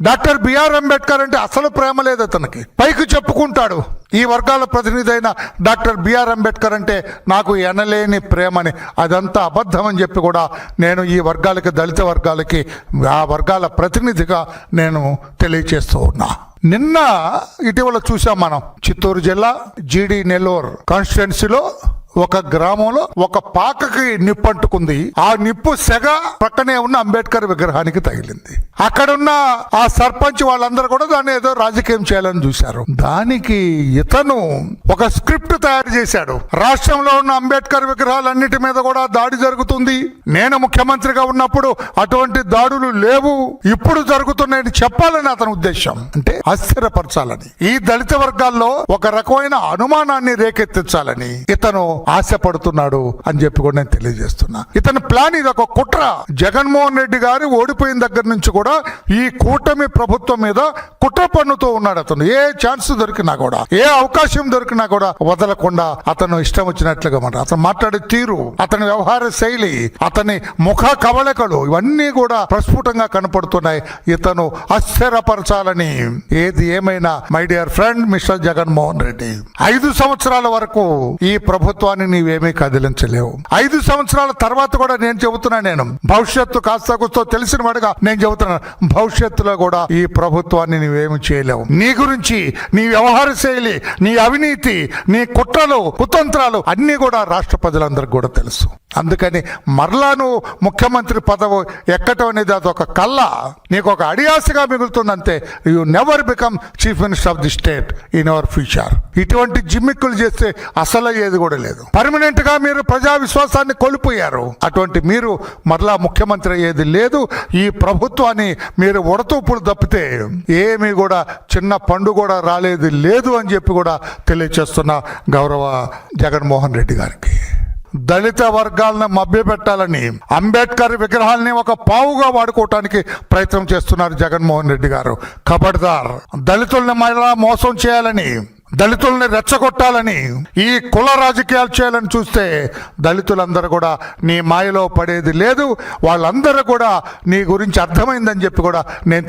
Doctor BR Ambedkar అంటే అసలు ప్రేమ లేదు అతనికి. పైకి చెప్పుకుంటాడు ఈ వర్గాల ప్రతినిధి అయిన డాక్టర్ బిఆర్ అంబేద్కర్ అంటే నాకు ఎనలేని ప్రేమని. అదంతా అబద్ధం అని చెప్పి కూడా నేను ఈ వర్గాలకి, దళిత వర్గాలకి, ఆ వర్గాల ప్రతినిధిగా నేను తెలియచేస్తూ ఉన్నా. నిన్న ఇటీవల చూసాం మనం, చిత్తూరు జిల్లా జీడి నెల్లూరు కాన్స్టిట్యున్సీలో ఒక గ్రామంలో ఒక పాకకి నిప్పు అంటుకుంది. ఆ నిప్పు సెగ పక్కనే ఉన్న అంబేద్కర్ విగ్రహానికి తగిలింది. అక్కడున్న ఆ సర్పంచ్ వాళ్ళందరూ కూడా దాన్ని ఏదో రాజకీయం చేయాలని చూశారు. దానికి ఇతను ఒక స్క్రిప్ట్ తయారు చేశాడు. రాష్ట్రంలో ఉన్న అంబేద్కర్ విగ్రహాలన్నిటి మీద కూడా దాడి జరుగుతుంది, నేను ముఖ్యమంత్రిగా ఉన్నప్పుడు అటువంటి దాడులు లేవు, ఇప్పుడు జరుగుతున్నాయని చెప్పాలని అతని ఉద్దేశం. అంటే అస్థిరపరచాలని, ఈ దళిత వర్గాల్లో ఒక రకమైన అనుమానాన్ని రేకెత్తించాలని ఇతను ఆశపడుతున్నాడు అని చెప్పి కూడా నేను తెలియజేస్తున్నా. ఇతని ప్లాన్ ఇది ఒక కుట్ర. జగన్మోహన్ రెడ్డి గారు ఓడిపోయిన దగ్గర నుంచి కూడా ఈ కూటమి ప్రభుత్వం మీద కుట్ర పన్నుతూ ఉన్నాడు. అతను ఏ ఛాన్స్ దొరికినా కూడా, ఏ అవకాశం దొరికినా కూడా వదలకుండా అతను ఇష్టం వచ్చినట్లుగా అతను మాట్లాడే తీరు, అతని వ్యవహార శైలి, అతని ముఖ కవళికలు ఇవన్నీ కూడా ప్రస్ఫుటంగా కనపడుతున్నాయి. ఇతను అస్థిరపరచాలని. ఏది ఏమైనా my dear friend mister Jaganmohan Reddy, 5 సంవత్సరాల వరకు ఈ ప్రభుత్వాన్ని నీవేమీ కదిలించలేవు. 5 సంవత్సరాల తర్వాత కూడా నేను చెబుతున్నా, నేను భవిష్యత్తు కాస్త కూస్తో తెలిసిన వాడుగా నేను చెబుతున్నాను, భవిష్యత్తులో కూడా ఈ ప్రభుత్వాన్ని నీవేమి చేయలేవు. నీ గురించి, నీ వ్యవహార శైలి, నీ అవినీతి, నీ కుట్రలు, కుతంత్రాలు అన్నీ కూడా రాష్ట్ర ప్రజలందరికీ కూడా తెలుసు. అందుకని మరలా నువ్వు ముఖ్యమంత్రి పదవి ఎక్కటం అనేది అదొక కళ్ళ, నీకు ఒక అడియాసగా మిగులుతుందంతే. You never become chief minister of the state in our future. ఇటువంటి జిమ్మిక్కులు చేస్తే అసలు ఏది కూడా లేదు. పర్మనెంట్ గా మీరు ప్రజా విశ్వాసాన్ని కోల్పోయారు. అటువంటి మీరు మరలా ముఖ్యమంత్రి అయ్యేది లేదు. ఈ ప్రభుత్వాన్ని మీరు ఉడతూపులు తప్పితే ఏమీ కూడా చిన్న పండు కూడా రాలేదు లేదు అని చెప్పి కూడా తెలియచేస్తున్న గౌరవ జగన్మోహన్ రెడ్డి గారికి. దళిత వర్గాలను మభ్యపెట్టాలని అంబేద్కర్ విగ్రహాలని ఒక పావుగా వాడుకోవటానికి ప్రయత్నం చేస్తున్నారు జగన్మోహన్ రెడ్డి గారు. ఖబర్దార్. దళితుల్ని మళ్ళా మోసం చేయాలని, దళితుల్ని రెచ్చగొట్టాలని, ఈ కుల రాజకీయాలు చేయాలని చూస్తే దళితులందరూ కూడా నీ మాయలో పడేది లేదు. వాళ్ళందరూ కూడా నీ గురించి అర్థమైందని చెప్పి కూడా నేను